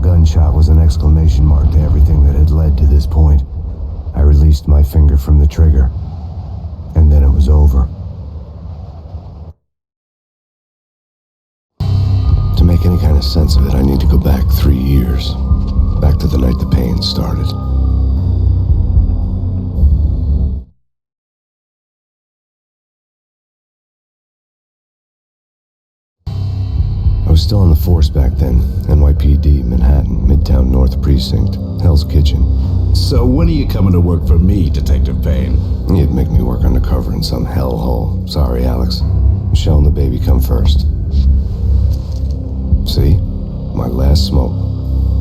gunshot was an exclamation mark to everything that had led to this point. I released my finger from the trigger, and then it was over. To make any kind of sense of it, I need to go back 3 years. Back to the night the pain started. I was still on the force back then. NYPD, Manhattan, Midtown North Precinct, Hell's Kitchen. So when are you coming to work for me, Detective Payne? You'd make me work undercover in some hellhole. Sorry, Alex. Michelle and the baby come first. See? My last smoke.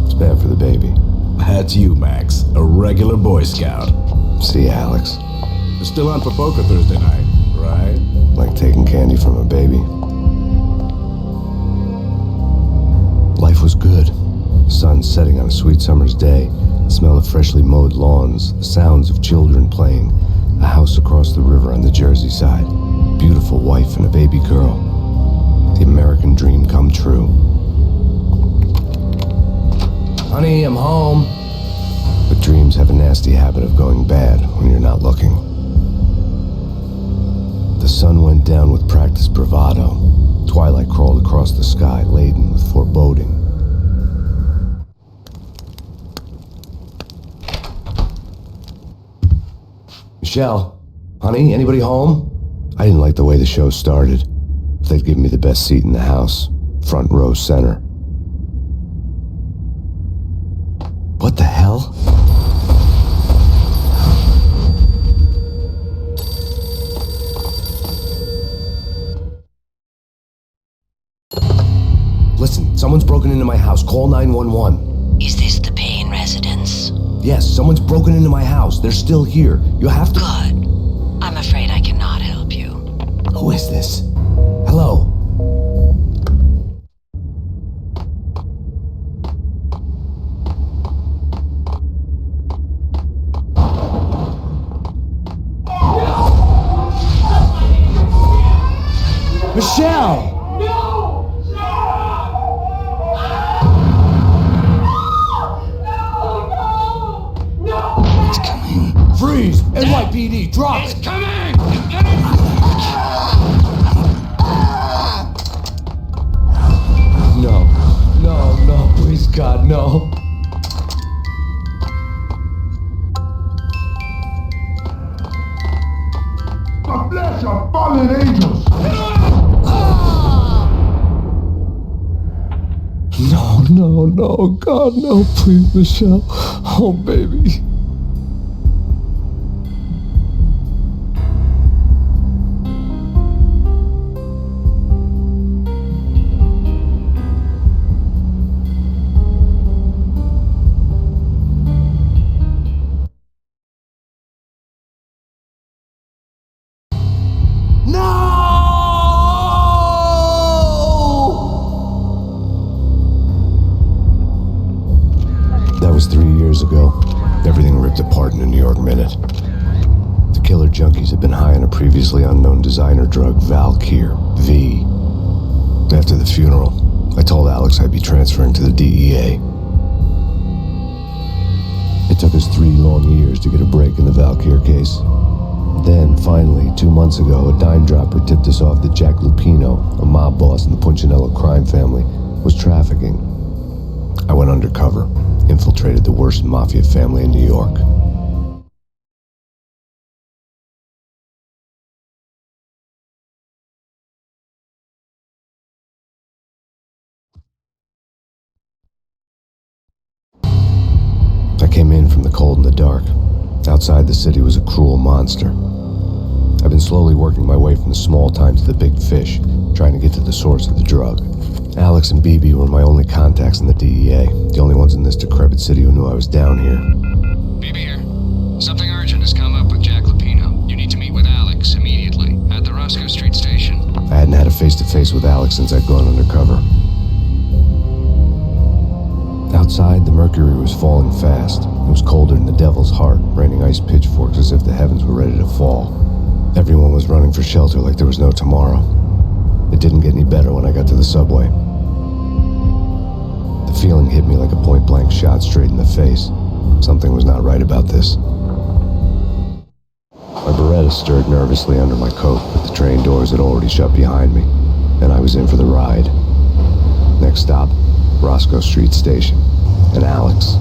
It's bad for the baby. That's you, Max. A regular Boy Scout. See, Alex. You're still on for poker Thursday night, right? Like taking candy from a baby. Life was good. The sun setting on a sweet summer's day. The smell of freshly mowed lawns. The sounds of children playing. A house across the river on the Jersey side. Beautiful wife and a baby girl. The American dream come true. Honey, I'm home. But dreams have a nasty habit of going bad when you're not looking. The sun went down with practiced bravado. Twilight crawled across the sky, laden with foreboding. Michelle, honey, anybody home? I didn't like the way the show started. They'd given me the best seat in the house, front row center. What the hell? Listen, someone's broken into my house. Call 911. Is this the Payne residence? Yes, someone's broken into my house. They're still here. You have to... Good. I'm afraid I cannot help you. Who is this? Hello? Michelle! Freeze! NYPD, drop it! It's coming! No. No, please God, no. The flesh of fallen angels! No, God, no, please, Michelle. Oh, baby. That was 3 years ago. Everything ripped apart in a New York minute. The killer junkies had been high on a previously unknown designer drug, Valkyr, V. After the funeral, I told Alex I'd be transferring to the DEA. It took us 3 long years to get a break in the Valkyr case. Then, finally, 2 months ago, a dime dropper tipped us off that Jack Lupino, a mob boss in the Punchinello crime family, was trafficking. I went undercover, infiltrated the worst mafia family in New York. I came in from the cold and the dark. Outside the city was a cruel monster. I've been slowly working my way from the small time to the big fish, trying to get to the source of the drug. Alex and BB were my only contacts in the DEA, the only ones in this decrepit city who knew I was down here. BB here. Something urgent has come up with Jack Lupino. You need to meet with Alex immediately at the Roscoe Street station. I hadn't had a face-to-face with Alex since I'd gone undercover. Outside, the mercury was falling fast. It was colder than the devil's heart, raining ice pitchforks as if the heavens were ready to fall. Everyone was running for shelter like there was no tomorrow. It didn't get any better when I got to the subway. The feeling hit me like a point-blank shot straight in the face. Something was not right about this. My Beretta stirred nervously under my coat, but the train doors had already shut behind me, and I was in for the ride. Next stop, Roscoe Street Station, and Alex.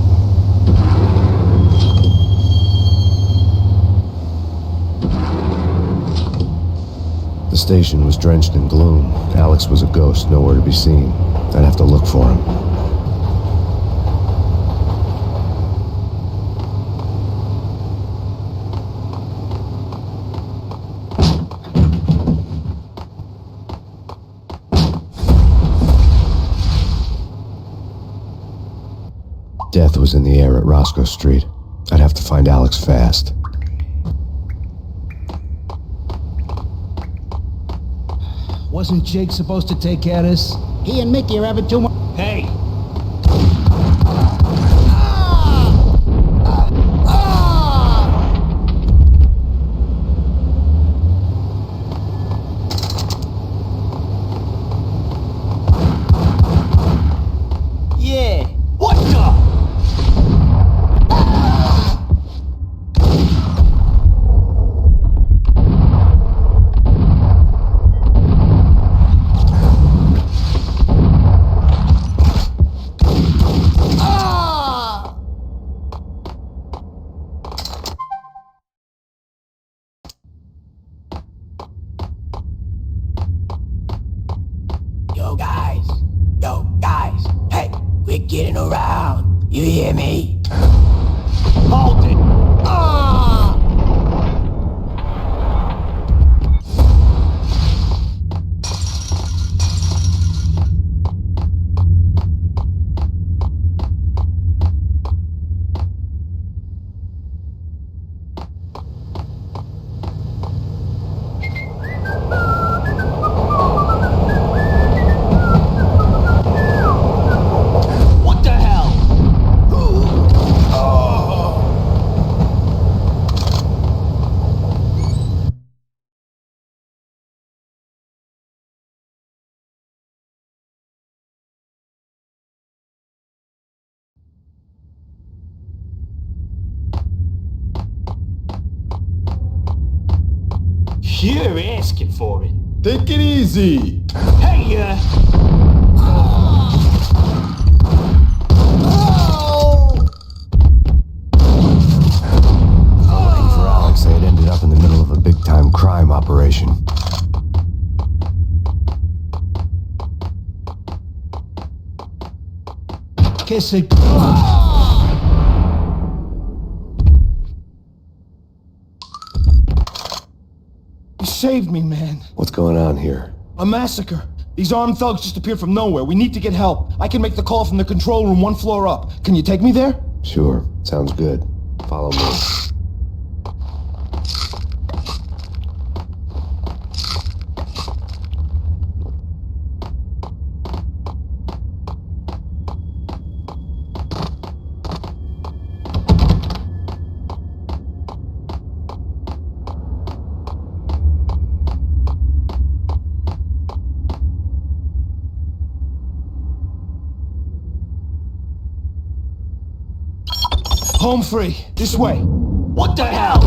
The station was drenched in gloom. Alex was a ghost, nowhere to be seen. I'd have to look for him. Death was in the air at Roscoe Street. I'd have to find Alex fast. Wasn't Jake supposed to take care of this? He and Mickey are having too much. Hey! Yeah. What the? Yo guys, hey, we're getting around. You hear me? Hold it. You're asking for it. Take it easy. Hey, Waiting for Alex, they had ended up in the middle of a big-time crime operation. Kiss it. You saved me, man. What's going on here? A massacre. These armed thugs just appeared from nowhere. We need to get help. I can make the call from the control room 1 floor up. Can you take me there? Sure, sounds good. Follow me. Home free. This way. what the hell?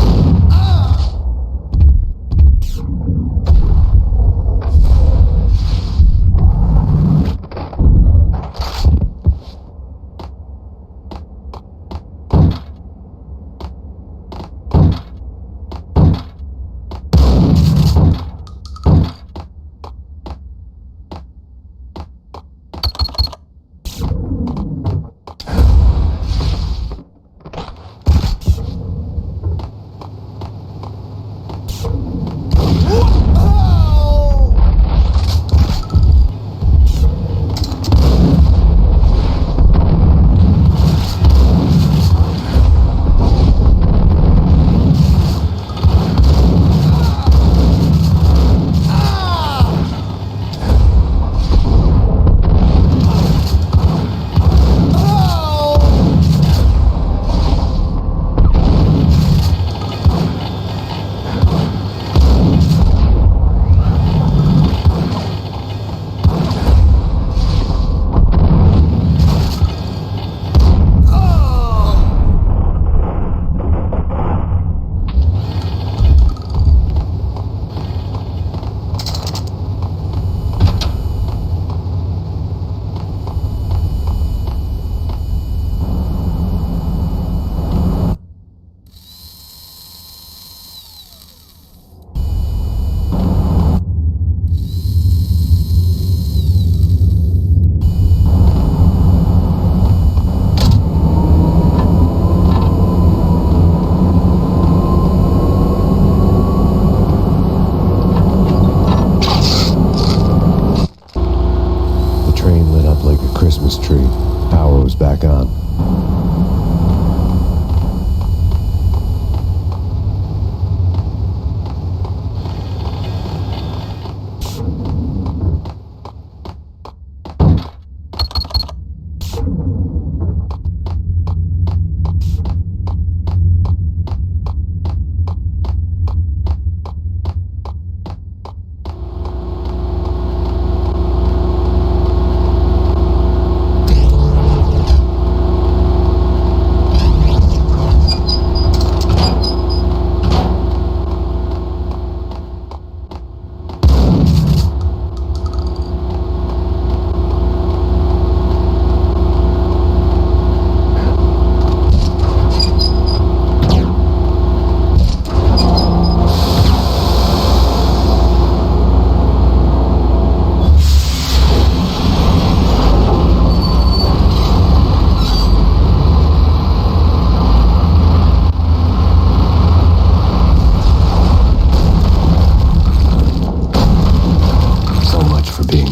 Power was back on.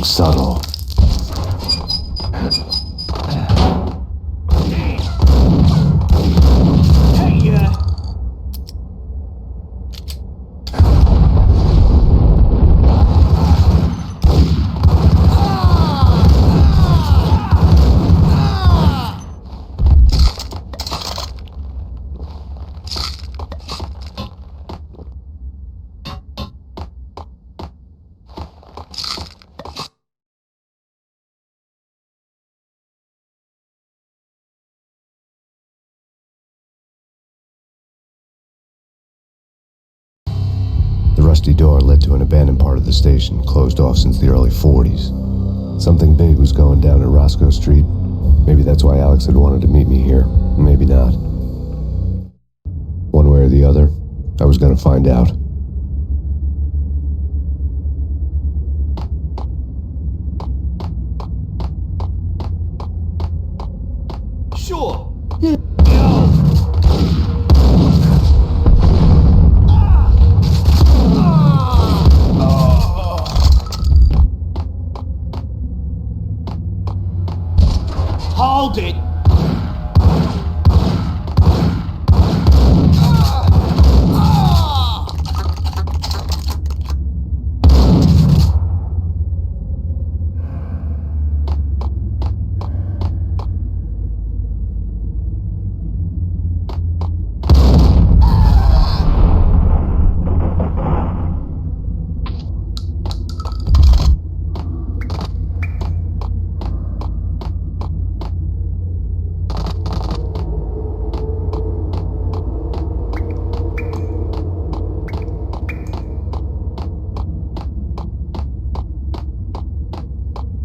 Subtle. The rusty door led to an abandoned part of the station, closed off since the early 40s. Something big was going down at Roscoe Street. Maybe that's why Alex had wanted to meet me here. Maybe not. One way or the other, I was gonna find out. Sure. Hold it!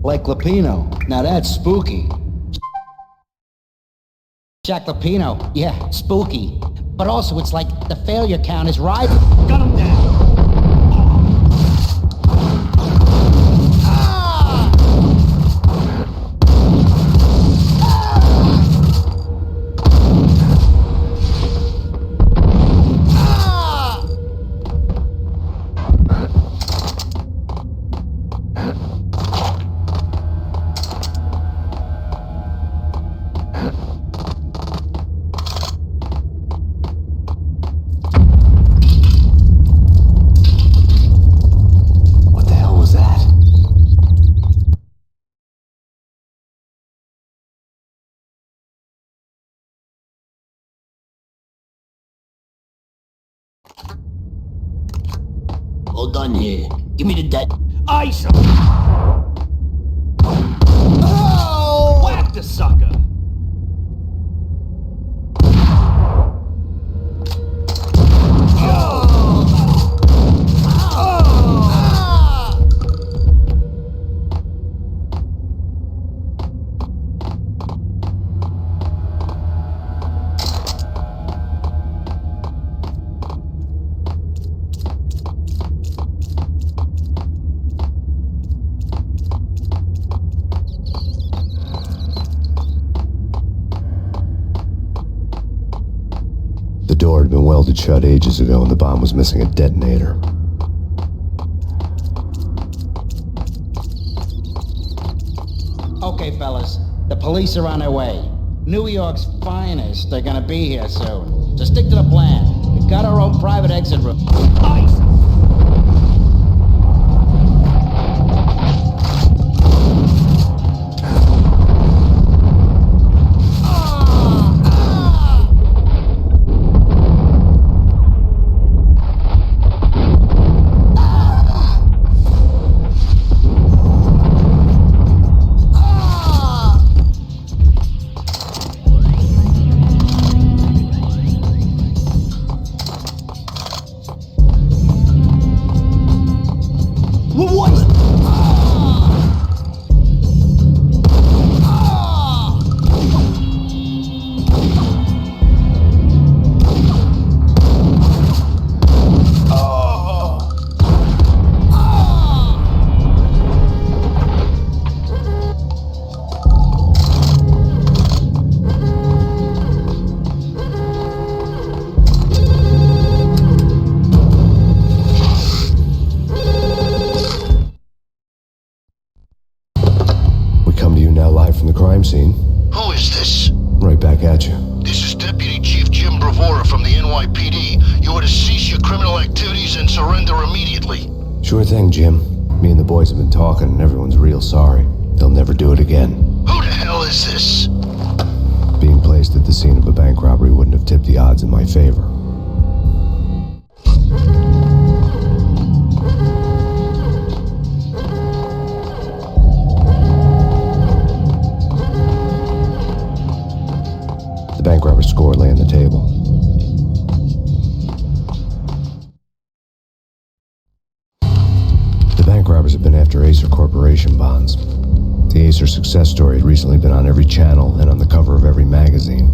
Like Lapino. Now that's spooky. Jack Lapino. Yeah, spooky. But also it's like the failure count is rising. Gun him down! Hold on here. Give me the dead. Ice him! Oh! Whack the sucker! The door had been welded shut ages ago and the bomb was missing a detonator. Okay, fellas. The police are on their way. New York's finest are gonna be here soon. So stick to the plan. We've got our own private exit route. Ice! Scene. Who is this? Right back at you. This is Deputy Chief Jim Bravura from the NYPD. You are to cease your criminal activities and surrender immediately. Sure thing, Jim. Me and the boys have been talking and everyone's real sorry. They'll never do it again. Who the hell is this? Being placed at the scene of a bank robbery wouldn't have tipped the odds in my favor. The bank robber's score lay on the table. The bank robbers had been after Acer Corporation bonds. The Acer success story had recently been on every channel and on the cover of every magazine.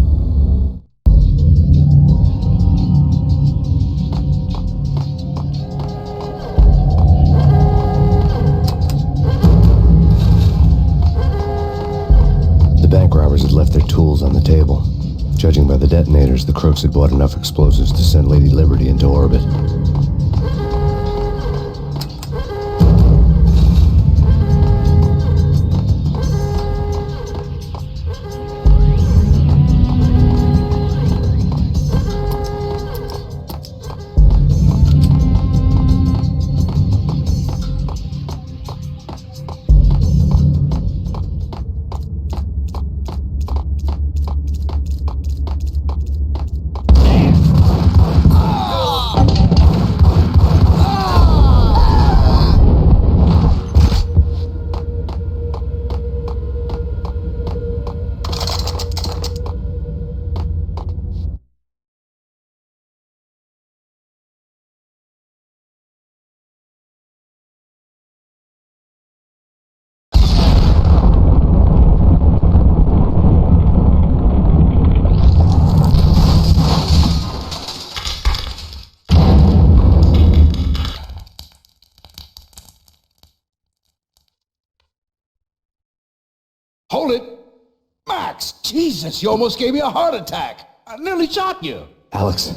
The bank robbers had left their tools on the table. Judging by the detonators, the crooks had bought enough explosives to send Lady Liberty into orbit. Hold it! Max! Jesus, you almost gave me a heart attack! I nearly shot you! Alex,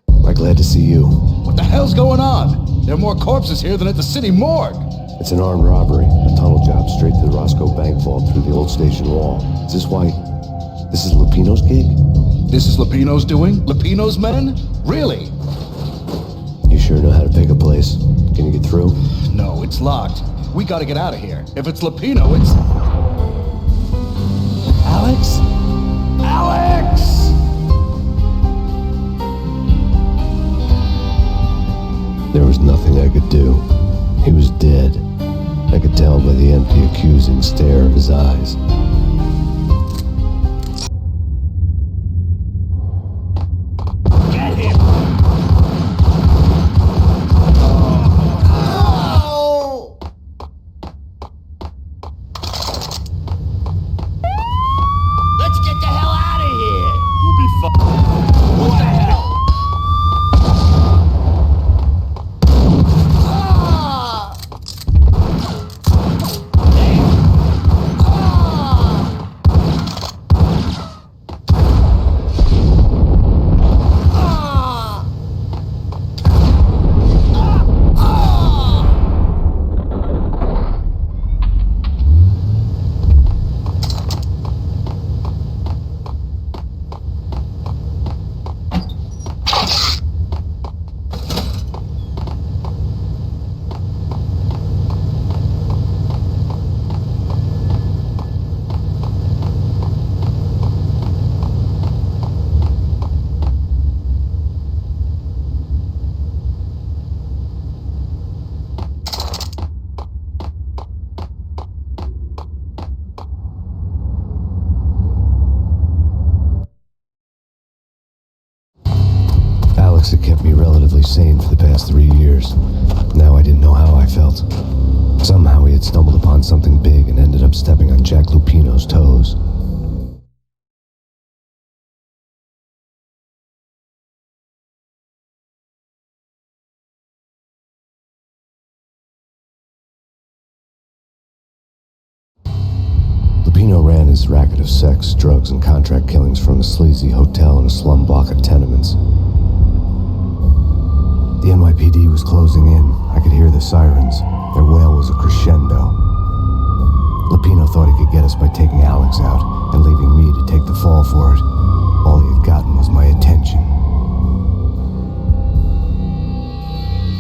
I'm glad to see you. What the hell's going on? There are more corpses here than at the city morgue! It's an armed robbery, a tunnel job straight to the Roscoe Bank vault through the old station wall. Is this why... this is Lupino's gig? This is Lupino's doing? Lupino's men? Really? You sure know how to pick a place. Can you get through? No, it's locked. We gotta get out of here. If it's Lupino, it's... Alex? Alex! There was nothing I could do. He was dead. I could tell by the empty, accusing stare of his eyes. Get him! Let's get the hell out of here! We'll be fine. What the hell? sane for the past 3 years. Now I didn't know how I felt. Somehow he had stumbled upon something big and ended up stepping on Jack Lupino's toes. Lupino ran his racket of sex, drugs, and contract killings from a sleazy hotel in a slum block of tenements. The NYPD was closing in. I could hear the sirens. Their wail was a crescendo. Lupino thought he could get us by taking Alex out and leaving me to take the fall for it. All he had gotten was my attention.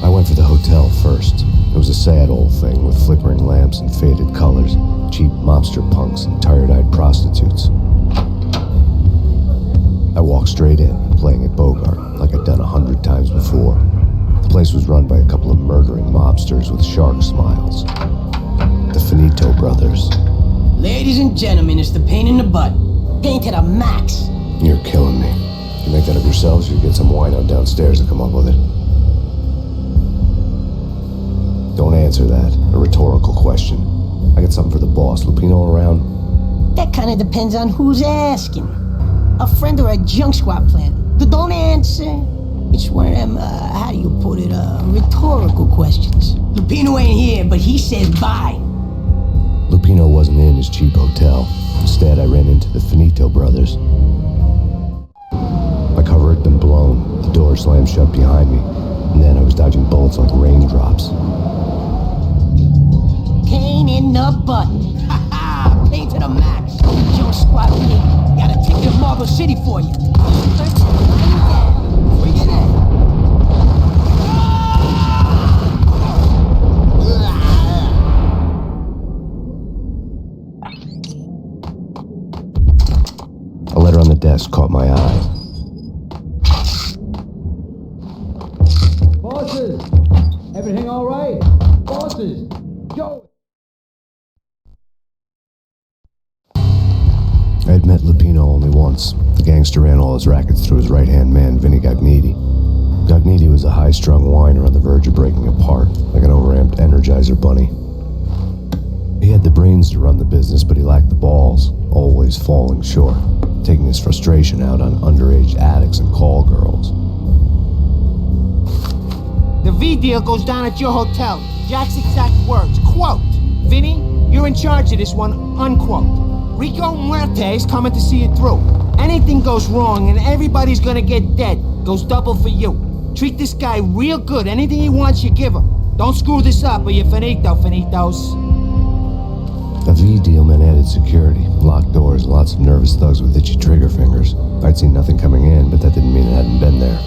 I went for the hotel first. It was a sad old thing with flickering lamps and faded colors, cheap mobster punks and tired-eyed prostitutes. I walked straight in, playing at Bogart, like I'd done 100 times before. The place was run by a couple of murdering mobsters with shark smiles. The Finito brothers. Ladies and gentlemen, it's the pain in the butt. Pain to the max. You're killing me. You make that up yourselves, or you get some wino downstairs to come up with it? Don't answer that. A rhetorical question. I got something for the boss. Lupino around? That kind of depends on who's asking. A friend or a junk squad plan. But don't answer. It's one of them, how do you put it, rhetorical questions. Lupino ain't here, but he says bye. Lupino wasn't in his cheap hotel. Instead, I ran into the Finito brothers. My cover had been blown. The door slammed shut behind me. And then I was dodging bullets like raindrops. Pain in the butt. Ha ha! Pain to the max. Junk squad pig. Got a ticket to Marble City for you. Bring it in. A letter on the desk caught my eye. Bosses! Everything all right? Bosses! Joe! I had met Lupino only once. The gangster ran all his rackets through his right-hand man, Vinny Gagniti. Gagniti was a high-strung whiner on the verge of breaking apart, like an overamped Energizer bunny. He had the brains to run the business, but he lacked the balls, always falling short, taking his frustration out on underage addicts and call girls. The V deal goes down at your hotel. Jack's exact words, quote, "Vinny, you're in charge of this one," unquote. "Rico Muerte's coming to see it through. Anything goes wrong and everybody's gonna get dead. Goes double for you. Treat this guy real good. Anything he wants, you give him. Don't screw this up or you're finito, finitos." A V deal meant added security, locked doors, and lots of nervous thugs with itchy trigger fingers. I'd seen nothing coming in, but that didn't mean it hadn't been there.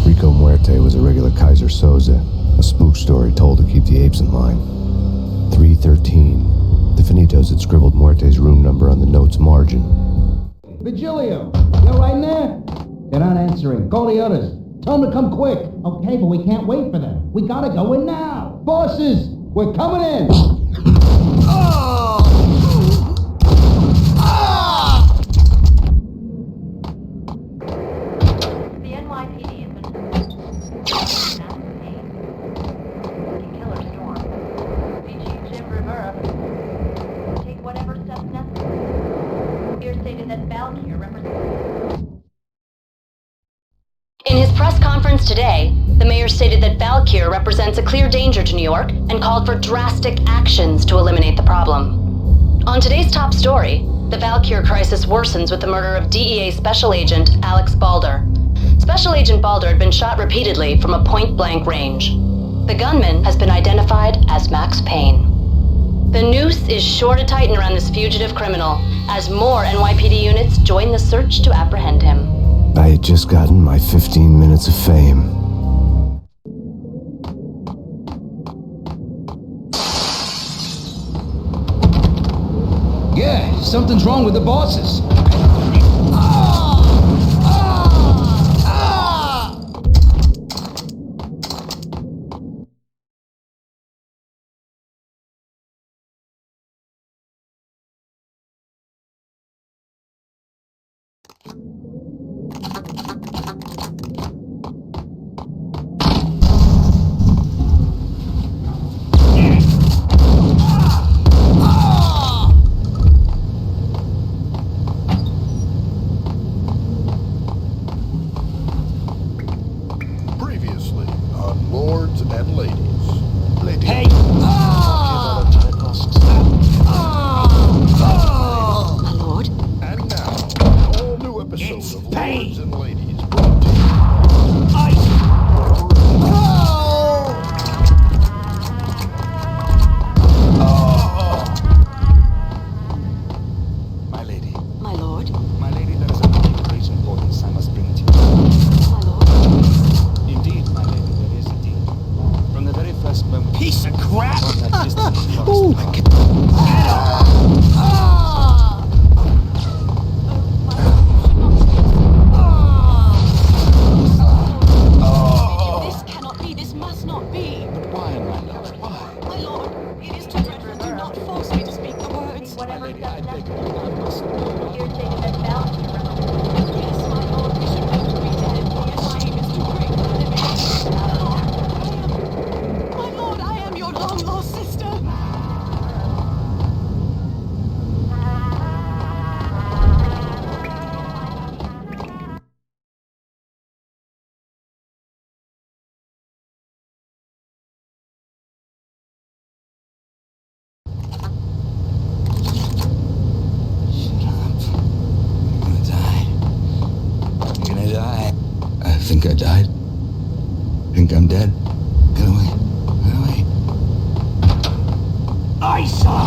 Rico Muerte was a regular Kaiser Soze, a spook story told to keep the apes in line. 313. The Finitos had scribbled Muerte's room number on the note's margin. Vigilio! You're right in there? They're not answering. Call the others. Tell them to come quick. Okay, but we can't wait for them. We gotta go in now. Bosses, we're coming in! The NYPD has been Max Payne. Killer Storm. PG Jim Rivera. Take whatever steps necessary. Here stated that Valkyr represents... In his press conference today, the mayor stated that Valkyr represents a clear danger to New York and called for drastic actions to eliminate the problem. On today's top story, the Valkyr crisis worsens with the murder of DEA Special Agent Alex Balder. Special Agent Balder had been shot repeatedly from a point-blank range. The gunman has been identified as Max Payne. The noose is sure to tighten around this fugitive criminal as more NYPD units join the search to apprehend him. I had just gotten my 15 minutes of fame. Yeah, something's wrong with the bosses. Lords and ladies, brought to you. My lady. My lord? My lady, there is a matter of great importance I must bring to you. My lord? Indeed, my lady, there is indeed. From the very first moment... Piece of crap! From that distance across Ooh, the park. This cannot be. This must not be. But why, my lord, why? My lord, it is too dreadful. Do not force me to speak the words. My lady, I beg you, I must know. Yes, my lord, we should both be dead. Your shame is too great for living. My lord, I am your long-lost sister. I think I died. Think I'm dead. Get away. Get away. Isa!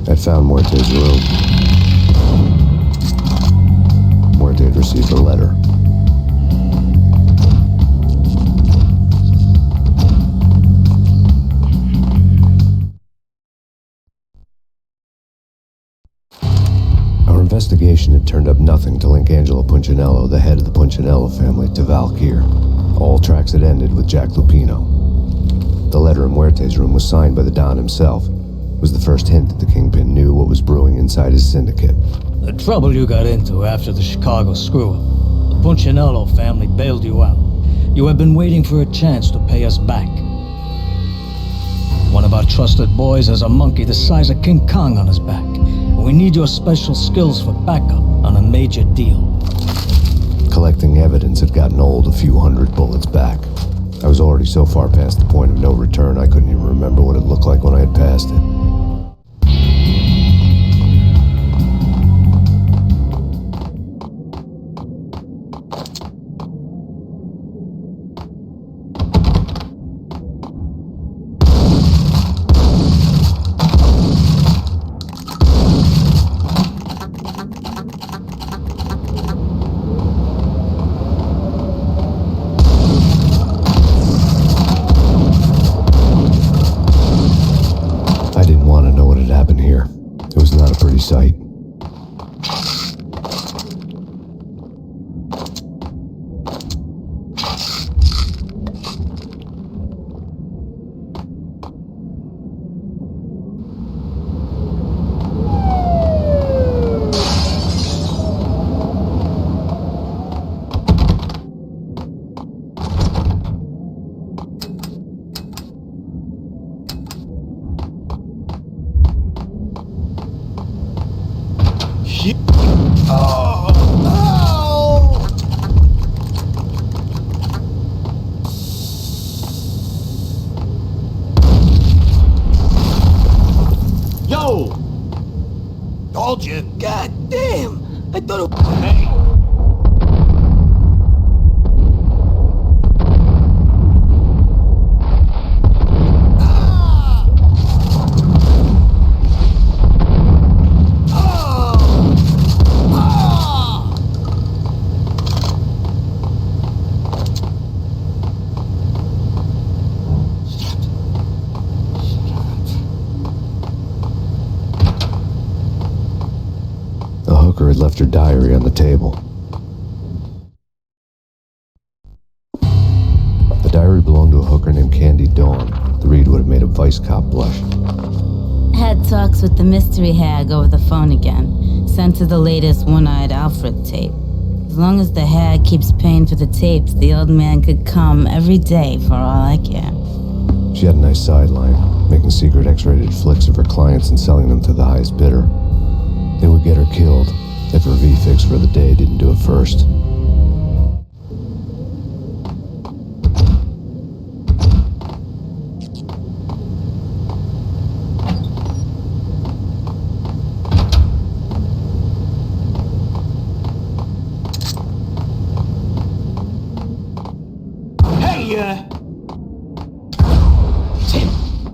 I found Muerte's room. Muerte had received a letter. Our investigation had turned up nothing to link Angelo Punchinello, the head of the Punchinello family, to Valkyr. All tracks had ended with Jack Lupino. The letter in Muerte's room was signed by the Don himself. It was the first hint that the Kingpin knew what was brewing inside his syndicate. The trouble you got into after the Chicago screw-up. The Punchinello family bailed you out. You have been waiting for a chance to pay us back. One of our trusted boys has a monkey the size of King Kong on his back. We need your special skills for backup on a major deal. Collecting evidence had gotten old a few hundred bullets back. I was already so far past the point of no return I couldn't even remember what it looked like when I had passed it. Sight. Told you. God damn! I thought it... Hey. Had left her diary on the table. The diary belonged to a hooker named Candy Dawn. The read would have made a vice cop blush. Had talks with the mystery hag over the phone again. Sent to the latest One-Eyed Alfred tape. As long as the hag keeps paying for the tapes, the old man could come every day for all I care. She had a nice sideline, making secret X-rated flicks of her clients and selling them to the highest bidder. They would get her killed for the day didn't do it first. Hey, Tim,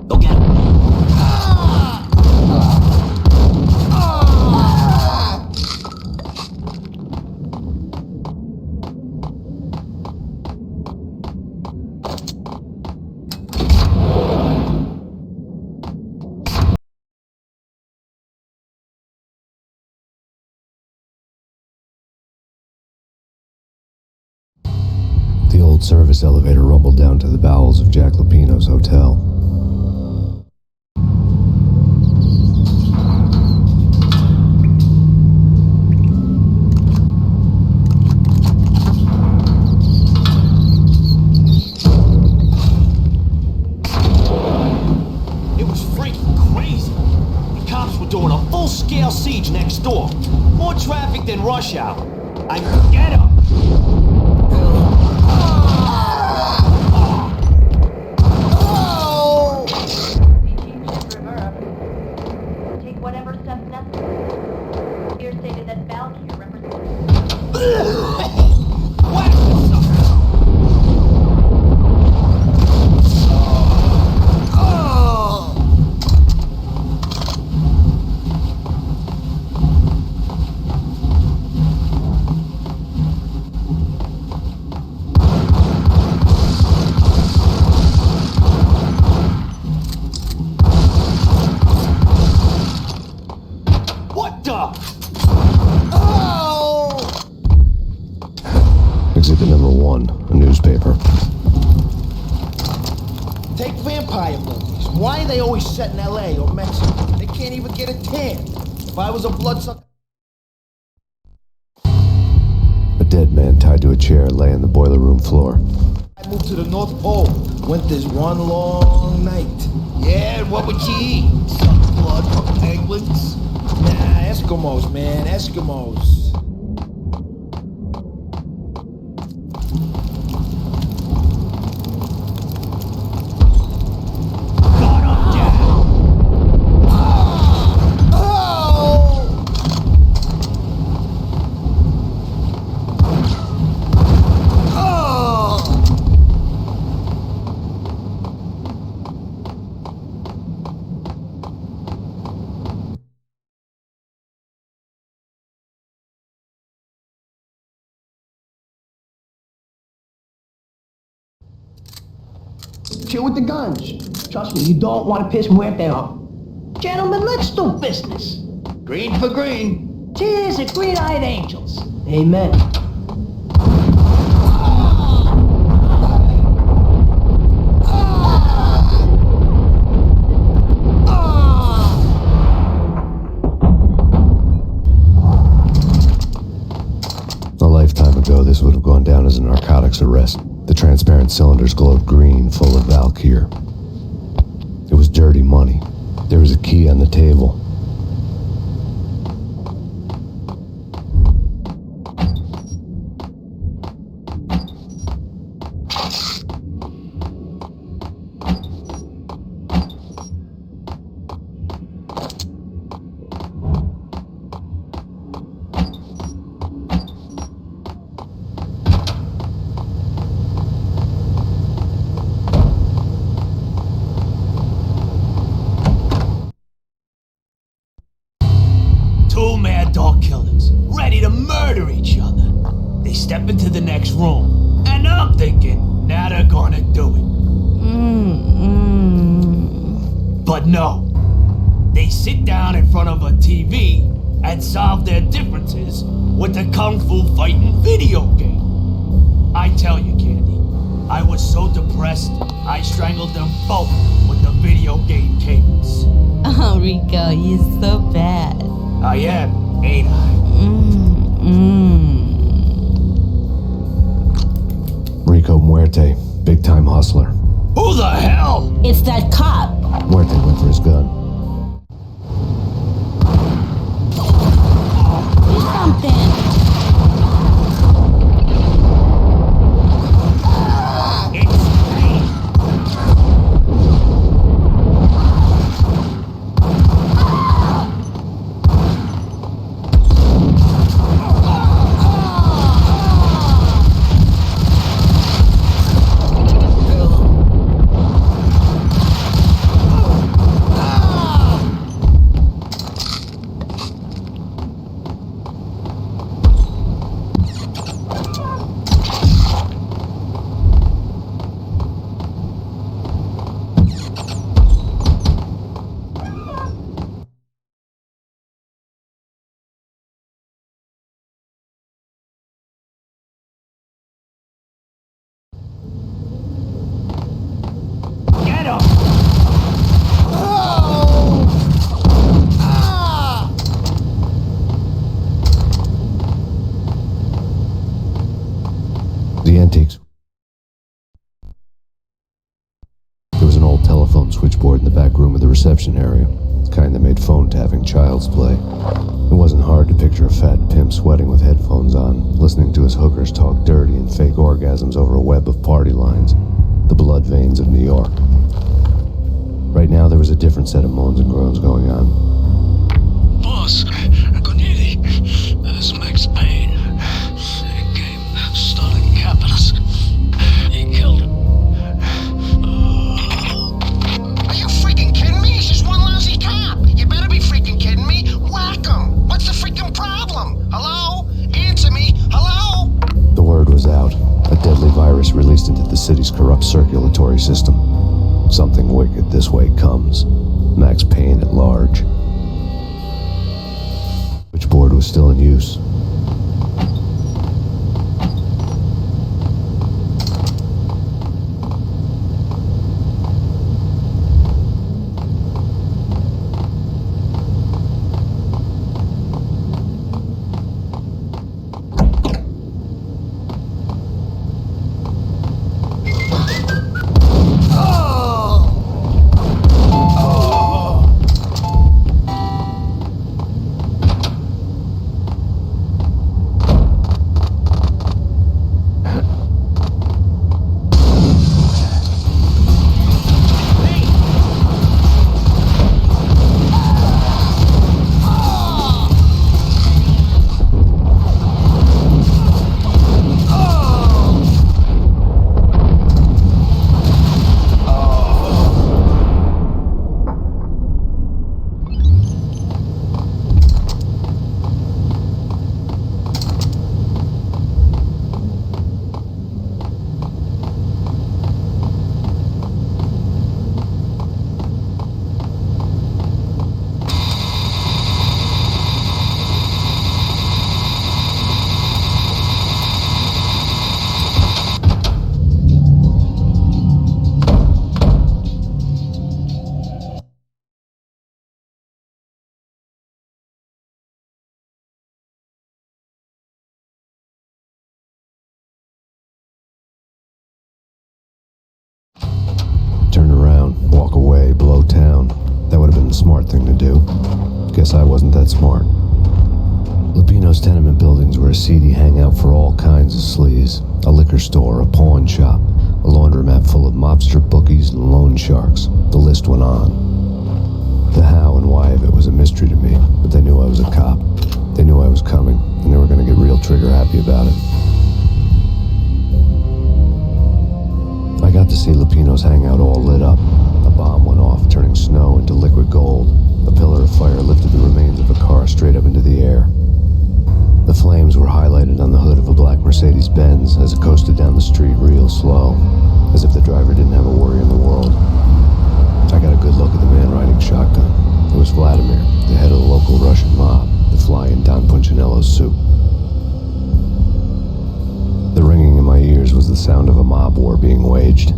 go get him. The old service elevator rumbled down to the bowels of Jack Lupino's hotel. It was freaking crazy. The cops were doing a full-scale siege next door. More traffic than rush hour. I get him. Take whatever steps necessary. Here stated that Valkyr represents... Whack the sucker. What the? Oh! Exhibit number 1, a newspaper. Take vampire movies. Why are they always set in LA or Mexico? They can't even get a tan. If I was a bloodsucker... A dead man tied to a chair lay on the boiler room floor. I moved to the North Pole. Winter's one long night. Yeah, and what would you eat? Suck blood from penguins? Nah, Eskimos, man, Eskimos. Got him down. Chill with the guns. Trust me, you don't want to piss Muerte off. Gentlemen, let's do business. Green for green. Cheers to green-eyed angels. Amen. A lifetime ago, this would have gone down as a narcotics arrest. The transparent cylinders glowed green, full of Valkyr. It was dirty money. There was a key on the table. Two mad dog killers, ready to murder each other. They step into the next room, and I'm thinking, now they're gonna do it. But no. They sit down in front of a TV and solve their differences with the Kung Fu fighting video game. I tell you, Candy, I was so depressed, I strangled them both with the video game cables. Oh, Rico, you're so bad. I am, ain't I? Rico Muerte, big-time hustler. Who the hell? It's that cop. Muerte went for his gun. Do something. to having child's play. It wasn't hard to picture a fat pimp sweating with headphones on, listening to his hookers talk dirty and fake orgasms over a web of party lines, the blood veins of New York. Right now, there was a different set of moans and groans going on. Boss, Corneli, this is Max Payne. He came, stolen capitalist. He killed him. Are you freaking kidding me? He's just one lousy cop. You better be freaking kidding me. Whack him. What's the freaking problem? Hello? Answer me. Hello? The word was out. A deadly virus released into the city's corrupt circulatory system. Something wicked this way comes. Max Payne at large. Switchboard was still in use. Turn around, walk away, blow town. That would have been the smart thing to do. Guess I wasn't that smart. Lupino's tenement buildings were a seedy hangout for all kinds of sleaze. A liquor store, a pawn shop, a laundromat full of mobster bookies and loan sharks. The list went on. The how and why of it was a mystery to me, but they knew I was a cop. They knew I was coming, and they were going to get real trigger happy about it. I got to see Lupino's hangout all lit up. A bomb went off, turning snow into liquid gold. A pillar of fire lifted the remains of a car straight up into the air. The flames were highlighted on the hood of a black Mercedes-Benz as it coasted down the street real slow, as if the driver didn't have a worry in the world. I got a good look at the man riding shotgun. It was Vladimir, the head of the local Russian mob, the fly in Don Punchinello's soup. The ringing in my ears was the sound of a mob war being waged.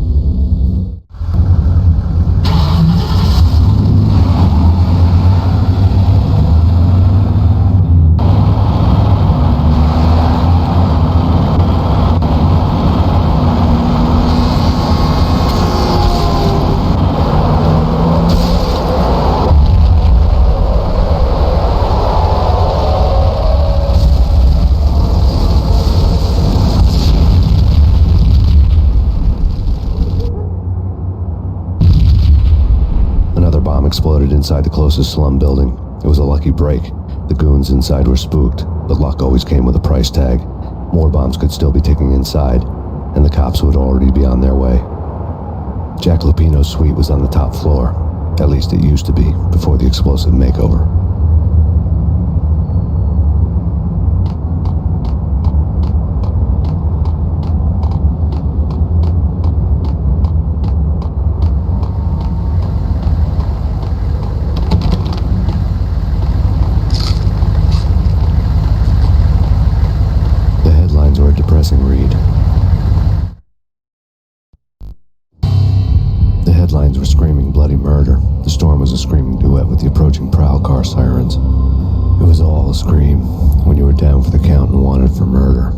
Exploded inside the closest slum building. It was a lucky break. The goons inside were spooked, but luck always came with a price tag. More bombs could still be ticking inside, and the cops would already be on their way. Jack Lupino's suite was on the top floor. At least it used to be, before the explosive makeover. Depressing read. The headlines were screaming bloody murder. The storm was a screaming duet with the approaching prowl car sirens. It was all a scream when you were down for the count and wanted for murder.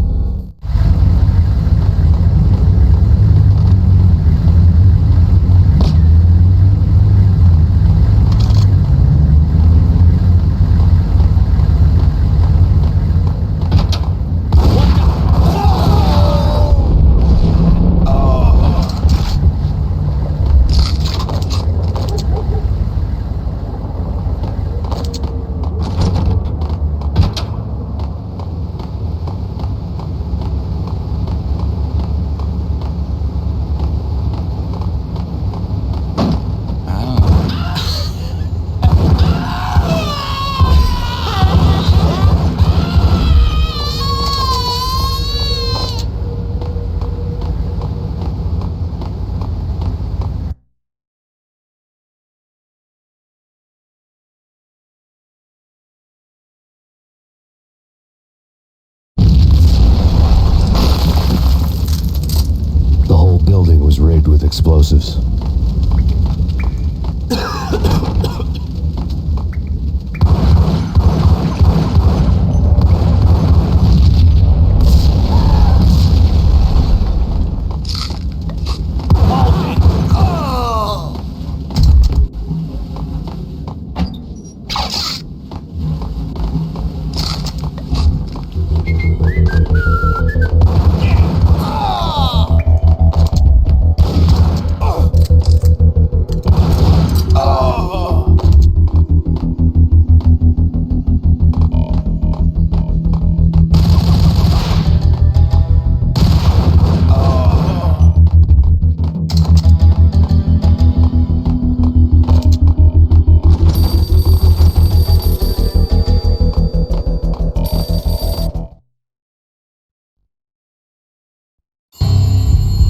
Explosives.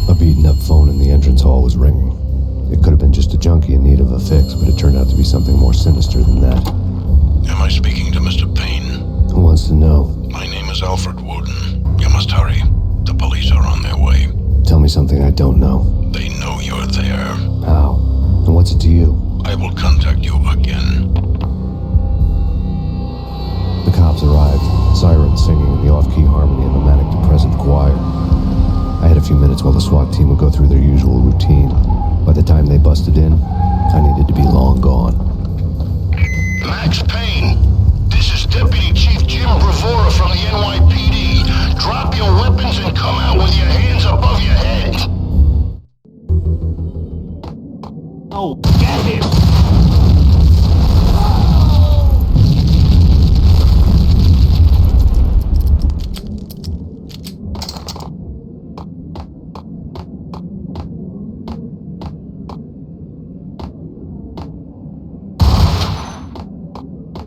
A beaten-up phone in the entrance hall was ringing. It could have been just a junkie in need of a fix, but it turned out to be something more sinister than that. Am I speaking to Mr. Payne? Who wants to know? My name is Alfred Woden. You must hurry. The police are on their way. Tell me something I don't know. They know you're there. How? And what's it to you? I will contact you again. The cops arrived, sirens singing in the off-key harmony of a manic-depressive choir. I had a few minutes while the SWAT team would go through their usual routine. By the time they busted in, I needed to be long gone. Max Payne, this is Deputy Chief Jim Bravura from the NYPD. Drop your weapons and come out with your hands above your head. Oh, get him!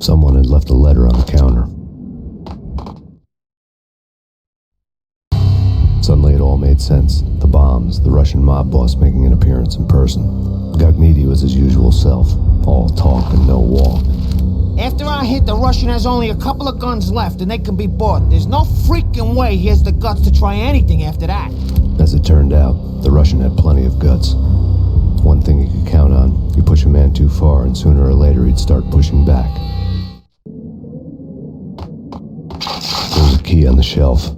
Someone had left a letter on the counter. Suddenly it all made sense. The bombs, the Russian mob boss making an appearance in person. Gagnidi was his usual self, all talk and no walk. After our hit, the Russian has only a couple of guns left and they can be bought. There's no freaking way he has the guts to try anything after that. As it turned out, the Russian had plenty of guts. One thing you could count on, you push a man too far and sooner or later he'd start pushing back. There was a key on the shelf.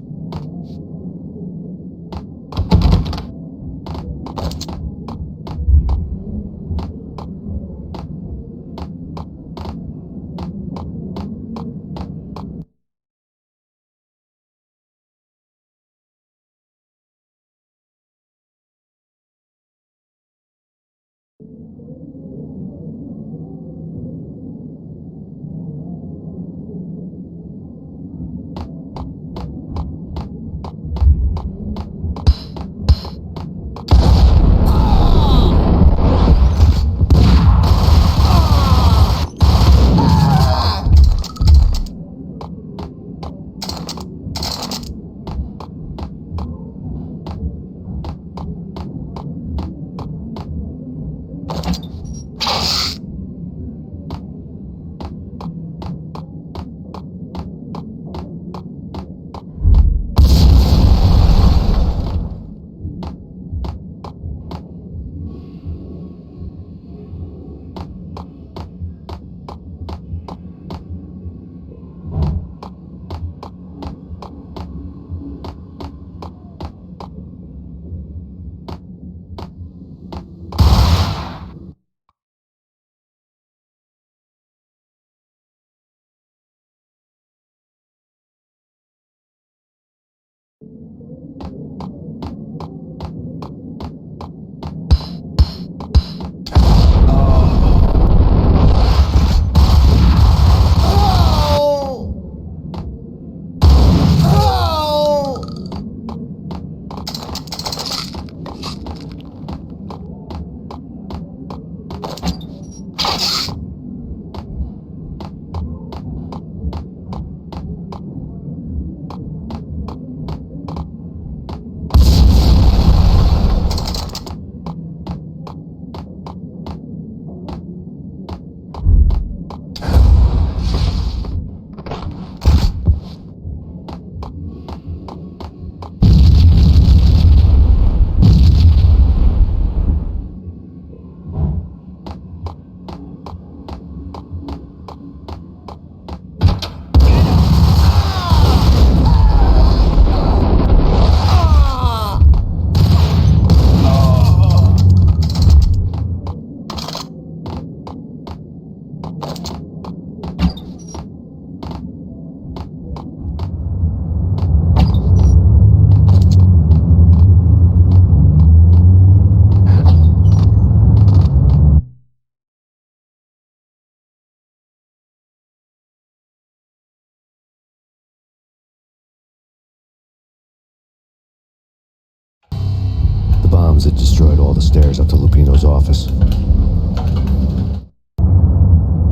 destroyed all the stairs up to Lupino's office.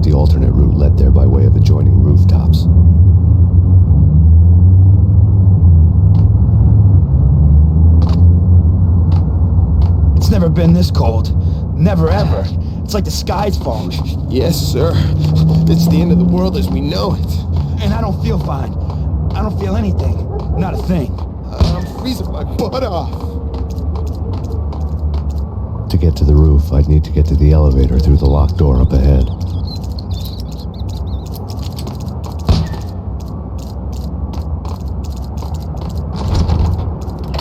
The alternate route led there by way of adjoining rooftops. It's never been this cold. Never ever. It's like the sky's falling. Yes, sir. It's the end of the world as we know it. And I don't feel fine. I don't feel anything. Not a thing. I'm freezing my butt off. To get to the roof, I'd need to get to the elevator through the locked door up ahead.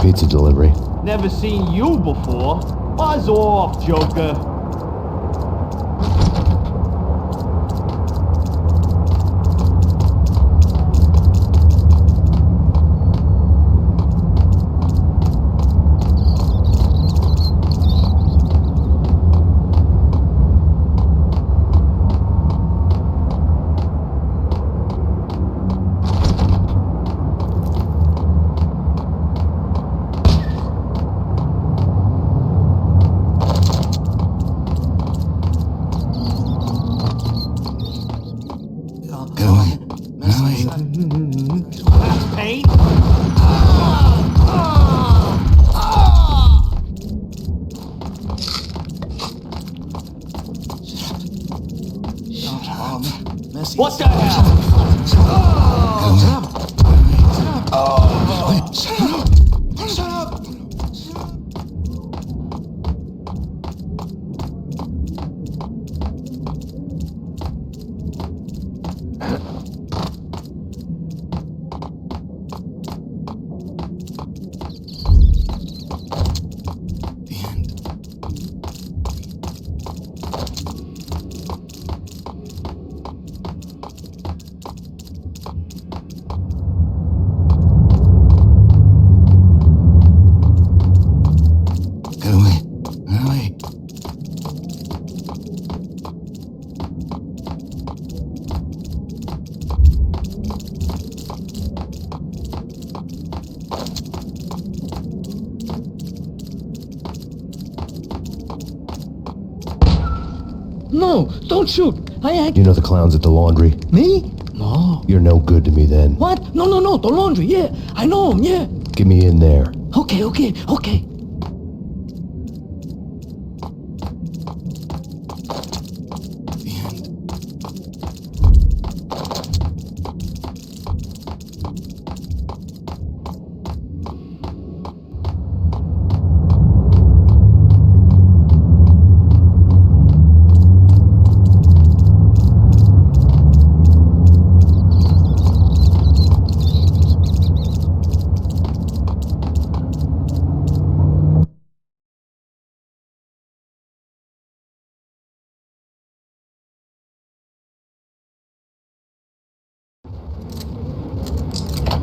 Pizza delivery. Never seen you before. Buzz off, Joker. Max Payne? What the hell? No, don't shoot. You know the clowns at the laundry? Me? No. You're no good to me then. What? No, the laundry, yeah. I know him, yeah. Get me in there. Okay.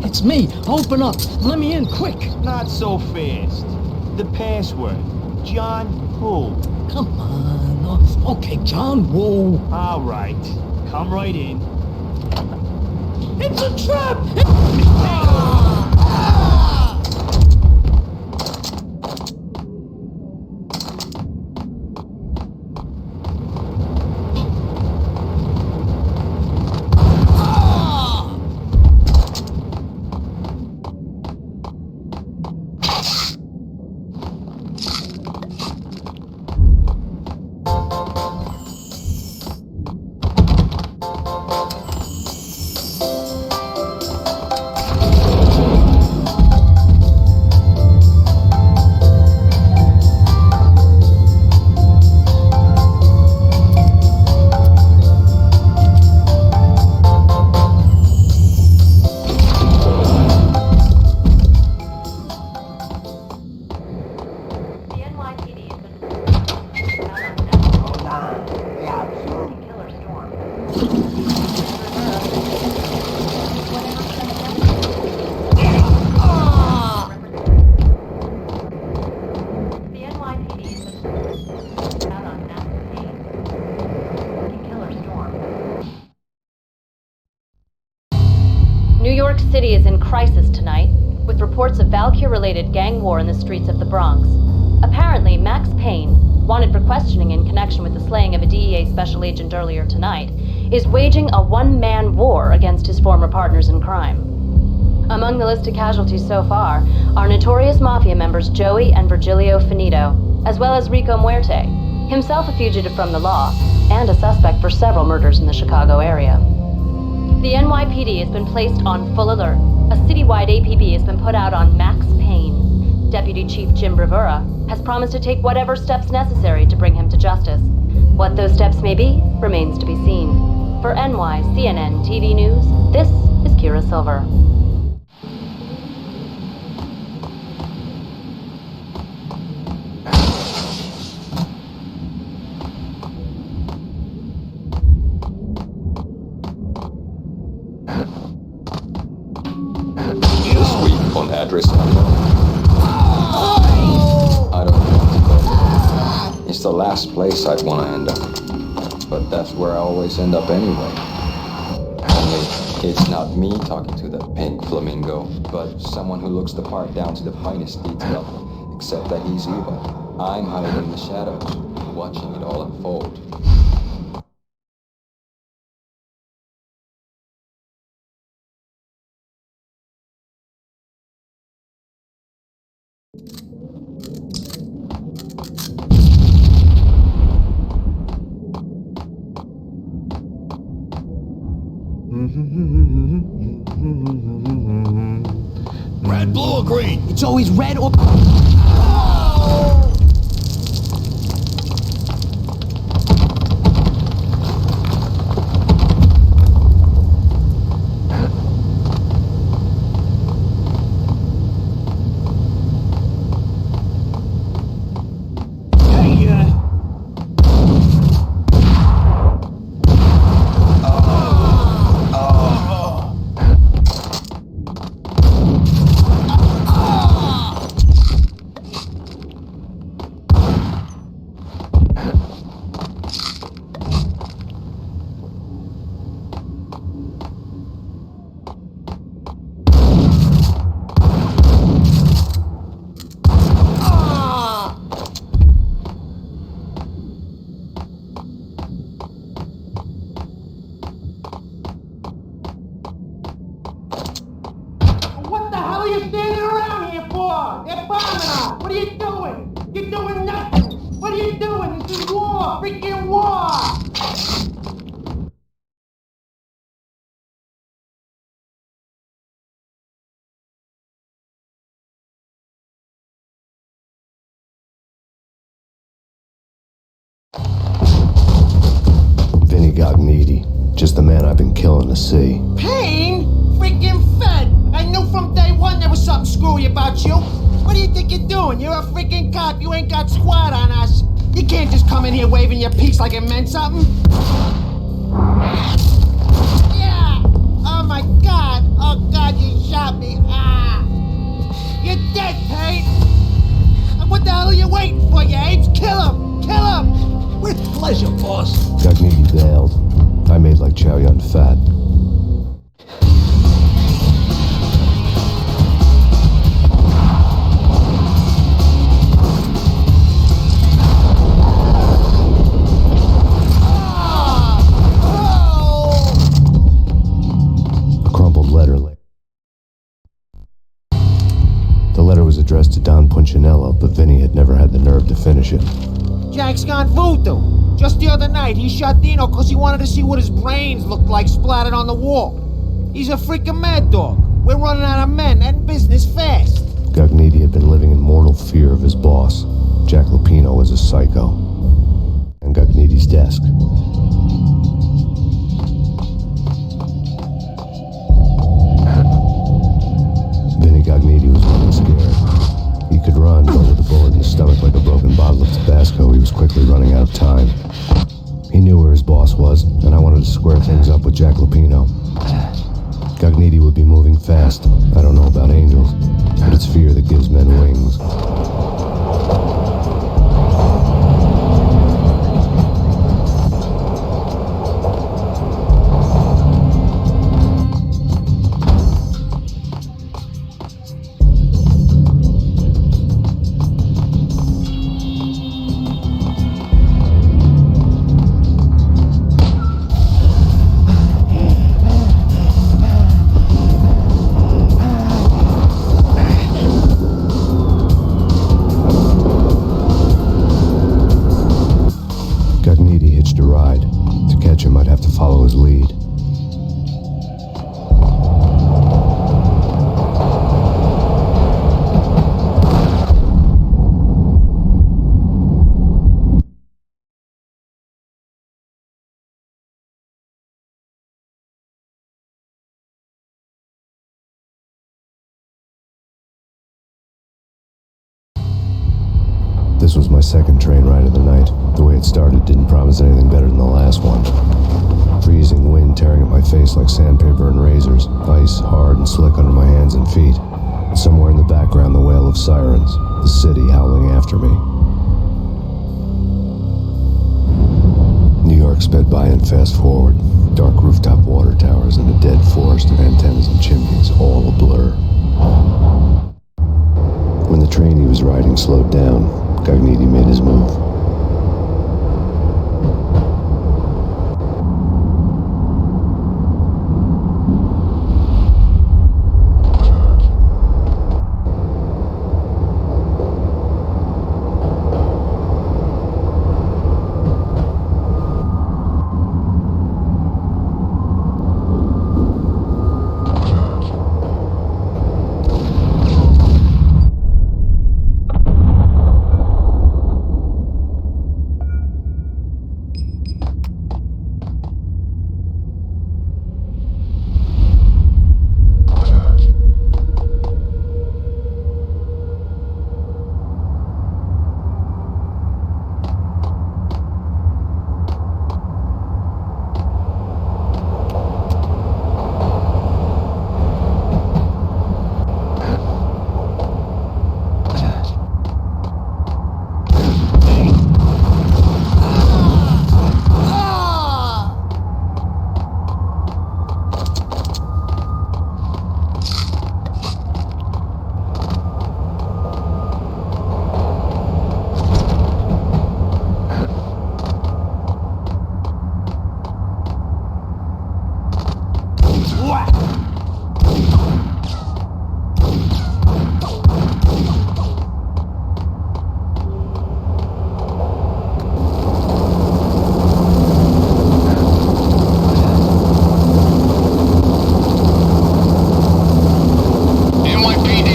It's me. Open up. Let me in, quick. Not so fast. The password. John who? Come on. Okay, John Woo. All right. Come right in. It's a trap! New York City is in crisis tonight, with reports of Valkyr-related gang war in the streets of the Bronx. Apparently, Max Payne, wanted for questioning in connection with the slaying of a DEA special agent earlier tonight, is waging a one-man war against his former partners in crime. Among the listed casualties so far are notorious mafia members Joey and Virgilio Finito, as well as Rico Muerte, himself a fugitive from the law, and a suspect for several murders in the Chicago area. The NYPD has been placed on full alert. A citywide APB has been put out on Max Payne. Deputy Chief Jim Bravura has promised to take whatever steps necessary to bring him to justice. What those steps may be remains to be seen. For NYCNN TV News, this is Kira Silver. On address unknown. I don't want to go. It's the last place I'd want to end up. But that's where I always end up anyway. Only, it's not me talking to the pink flamingo, but someone who looks the part down to the finest detail, except that he's evil. I'm hiding in the shadows, watching it all unfold. Red, blue, or green? It's always red or... Just the man I've been killing to see. Payne? Freaking fed! I knew from day one there was something screwy about you. What do you think you're doing? You're a freaking cop. You ain't got squad on us. You can't just come in here waving your piece like it meant something. Yeah! Oh my God! Oh God, you shot me! Ah! You're dead, Payne! And what the hell are you waiting for, you apes? Kill him! Kill him! With pleasure, boss. Gagnini bailed. I made like Chow Yun Fat. A crumpled letter lay. The letter was addressed to Don Punchinello, but Vinny had never had the nerve to finish it. Jack's gone voodoo. Just the other night, he shot Dino because he wanted to see what his brains looked like splattered on the wall. He's a freaking mad dog. We're running out of men and business fast. Gagnini had been living in mortal fear of his boss. Jack Lupino was a psycho. And Gagnini's desk. Vinny Gagnini was running scared. He could run, but with a bullet in his stomach like a broken bottle of Tabasco, he was quickly running out of time. He knew where his boss was, and I wanted to square things up with Jack Lupino. Gagnini would be moving fast. I don't know about angels, but it's fear that gives men wings. This was my second train ride of the night. The way it started didn't promise anything better than the last one. Freezing wind tearing at my face like sandpaper and razors, ice hard and slick under my hands and feet. Somewhere in the background, the wail of sirens, the city howling after me. New York sped by in fast forward. Dark rooftop water towers and a dead forest of antennas and chimneys, all a blur. When the train he was riding slowed down, Gagniti made his move. NYPD,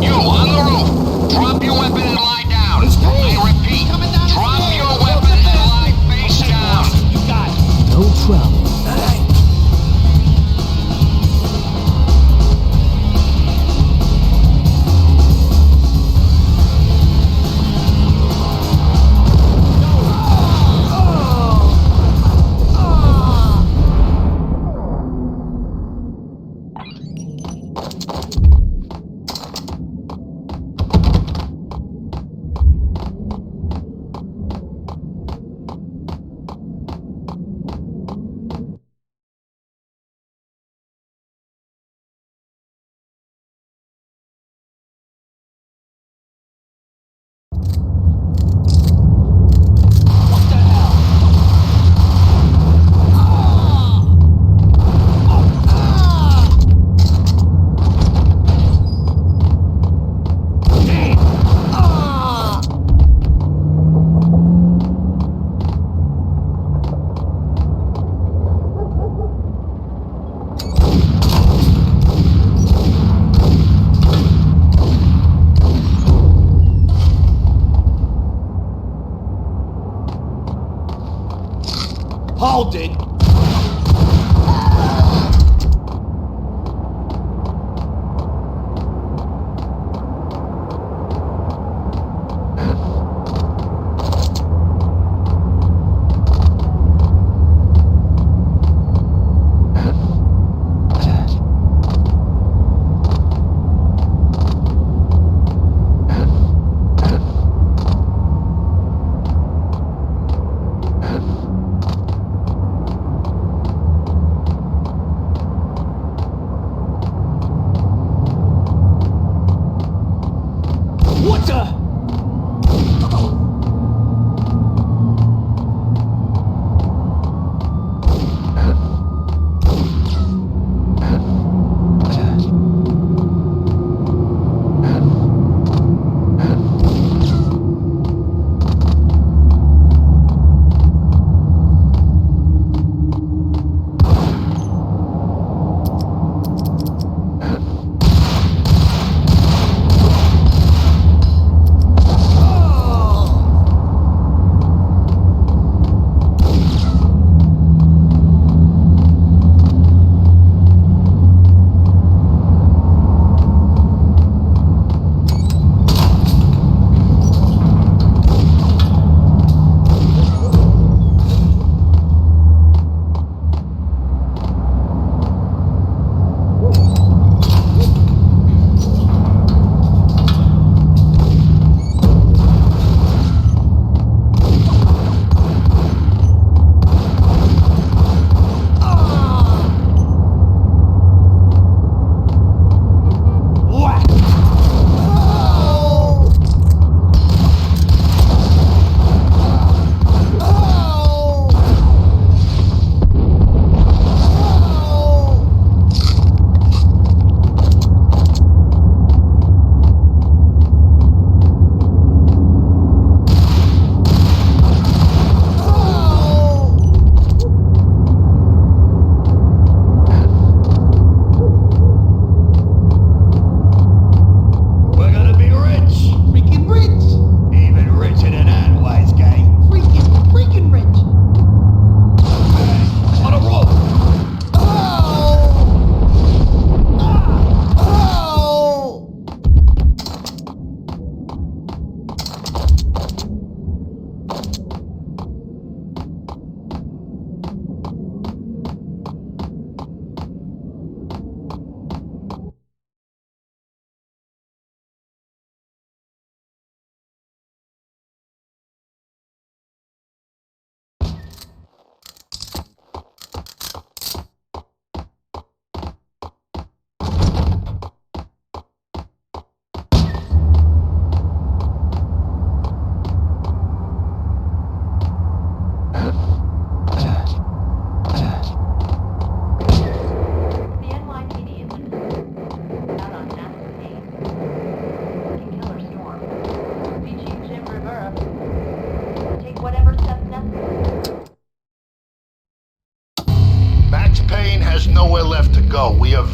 you on the roof. Drop your weapon and lie down. I repeat, drop your weapon and lie face down. You got it. No trouble. Hold it!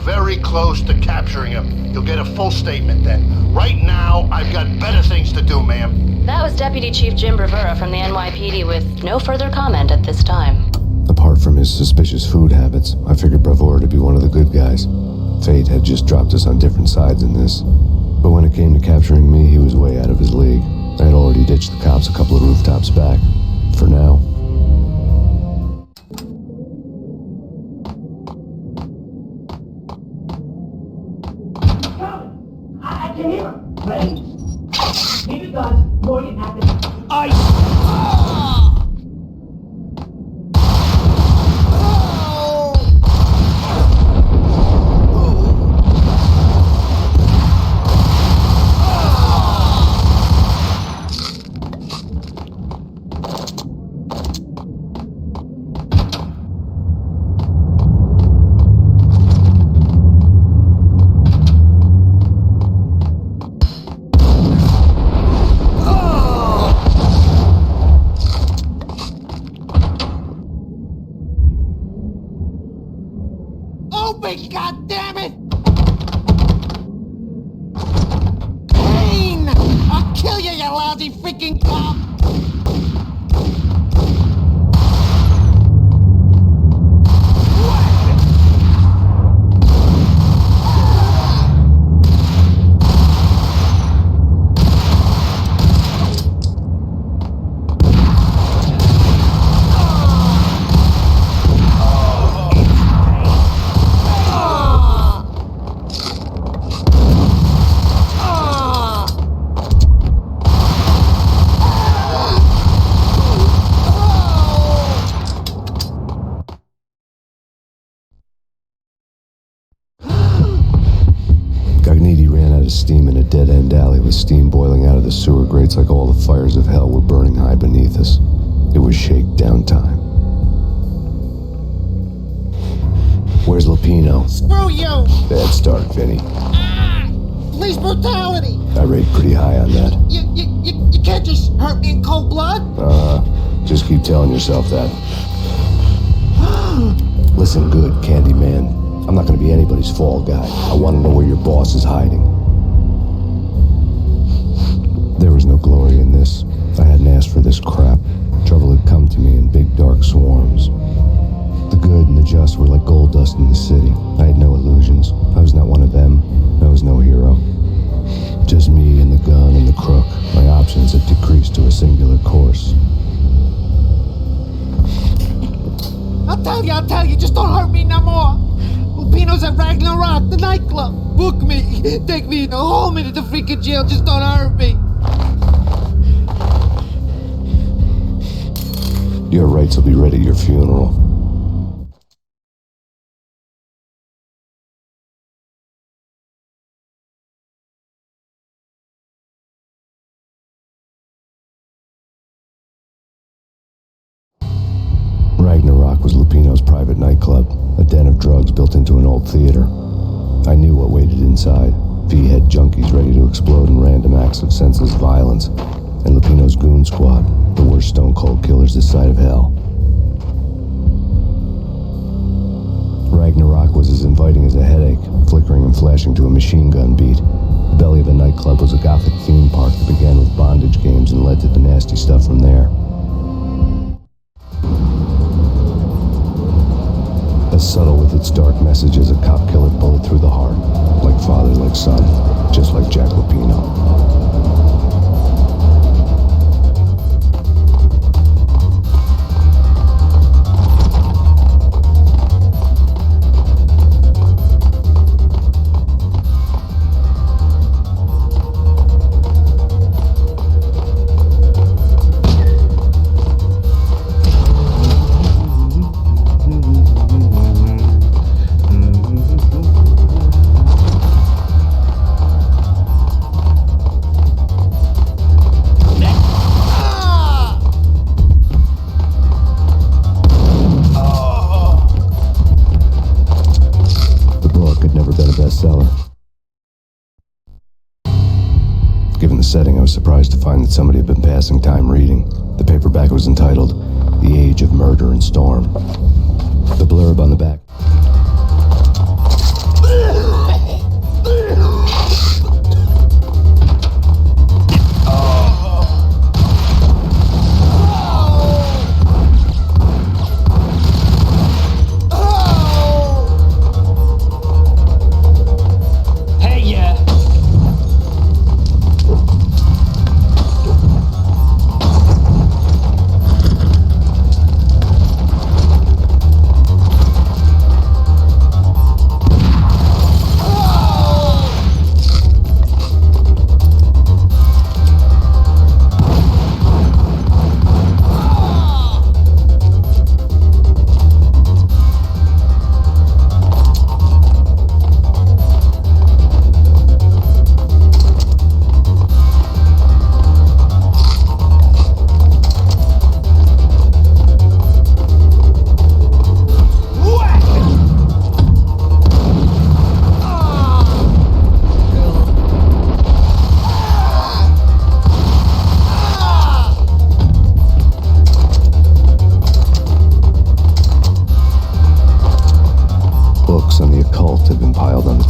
very close to capturing him. You'll get a full statement then. Right now, I've got better things to do, ma'am. That was Deputy Chief Jim Bravura from the NYPD with no further comment at this time. Apart from his suspicious food habits, I figured Bravura to be one of the good guys. Fate had just dropped us on different sides in this. But when it came to capturing me, he was way out of his league. I had already ditched the cops a couple of rooftops back. For now. I can hear him. Ready? Keep your guns. Morgan, active. Ice! God damn it! Payne! I'll kill you, you lousy freaking cop! Steam in a dead-end alley with steam boiling out of the sewer grates like all the fires of hell were burning high beneath us. It was shakedown time. Where's Lupino? Screw you! Bad start, Vinny. Police brutality! I rate pretty high on that. You can't just hurt me in cold blood? Just keep telling yourself that. Listen good, Candyman. I'm not gonna be anybody's fall guy. I want to know where your boss is hiding. There was no glory in this. I hadn't asked for this crap. Trouble had come to me in big dark swarms. The good and the just were like gold dust in the city. I had no illusions. I was not one of them. I was no hero. Just me and the gun and the crook. My options had decreased to a singular course. I'll tell you, just don't hurt me no more. Lupino's at Ragnarök, the nightclub. Book me. Take me in a whole minute to freaking jail, just don't hurt me. Your rights will be ready at your funeral. Ragnarök was Lupino's private nightclub, a den of drugs built into an old theater. I knew what waited inside. V-head junkies ready to explode in random acts of senseless violence. And Lupino's goon squad, the worst stone-cold killers this side of hell. Ragnarök was as inviting as a headache, flickering and flashing to a machine gun beat. The belly of the nightclub was a gothic theme park that began with bondage games and led to the nasty stuff from there. As subtle with its dark message as a cop killer bullet through the heart. Like father, like son, just like Jack Lupino. Setting, I was surprised to find that somebody had been passing time reading. The paperback was entitled, The Age of Murder and Storm. The blurb on the back.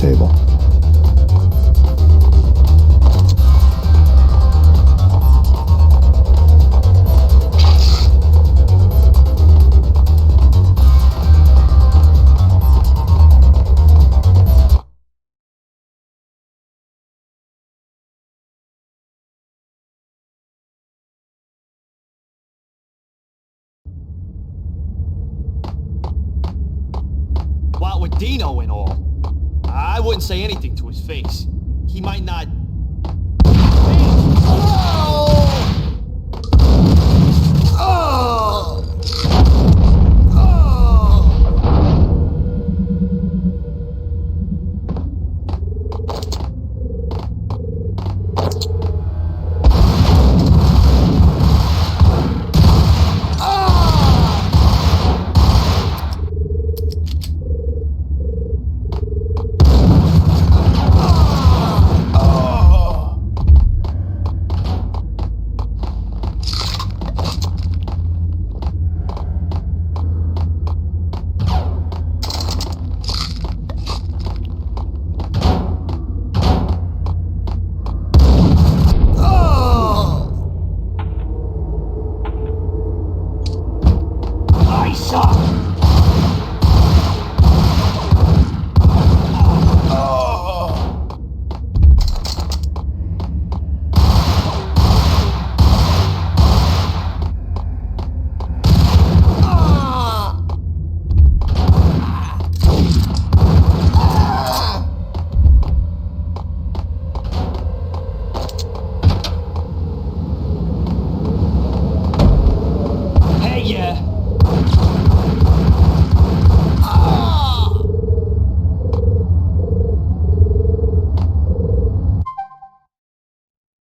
table. What with Dino and all, I wouldn't say anything to his face. He might not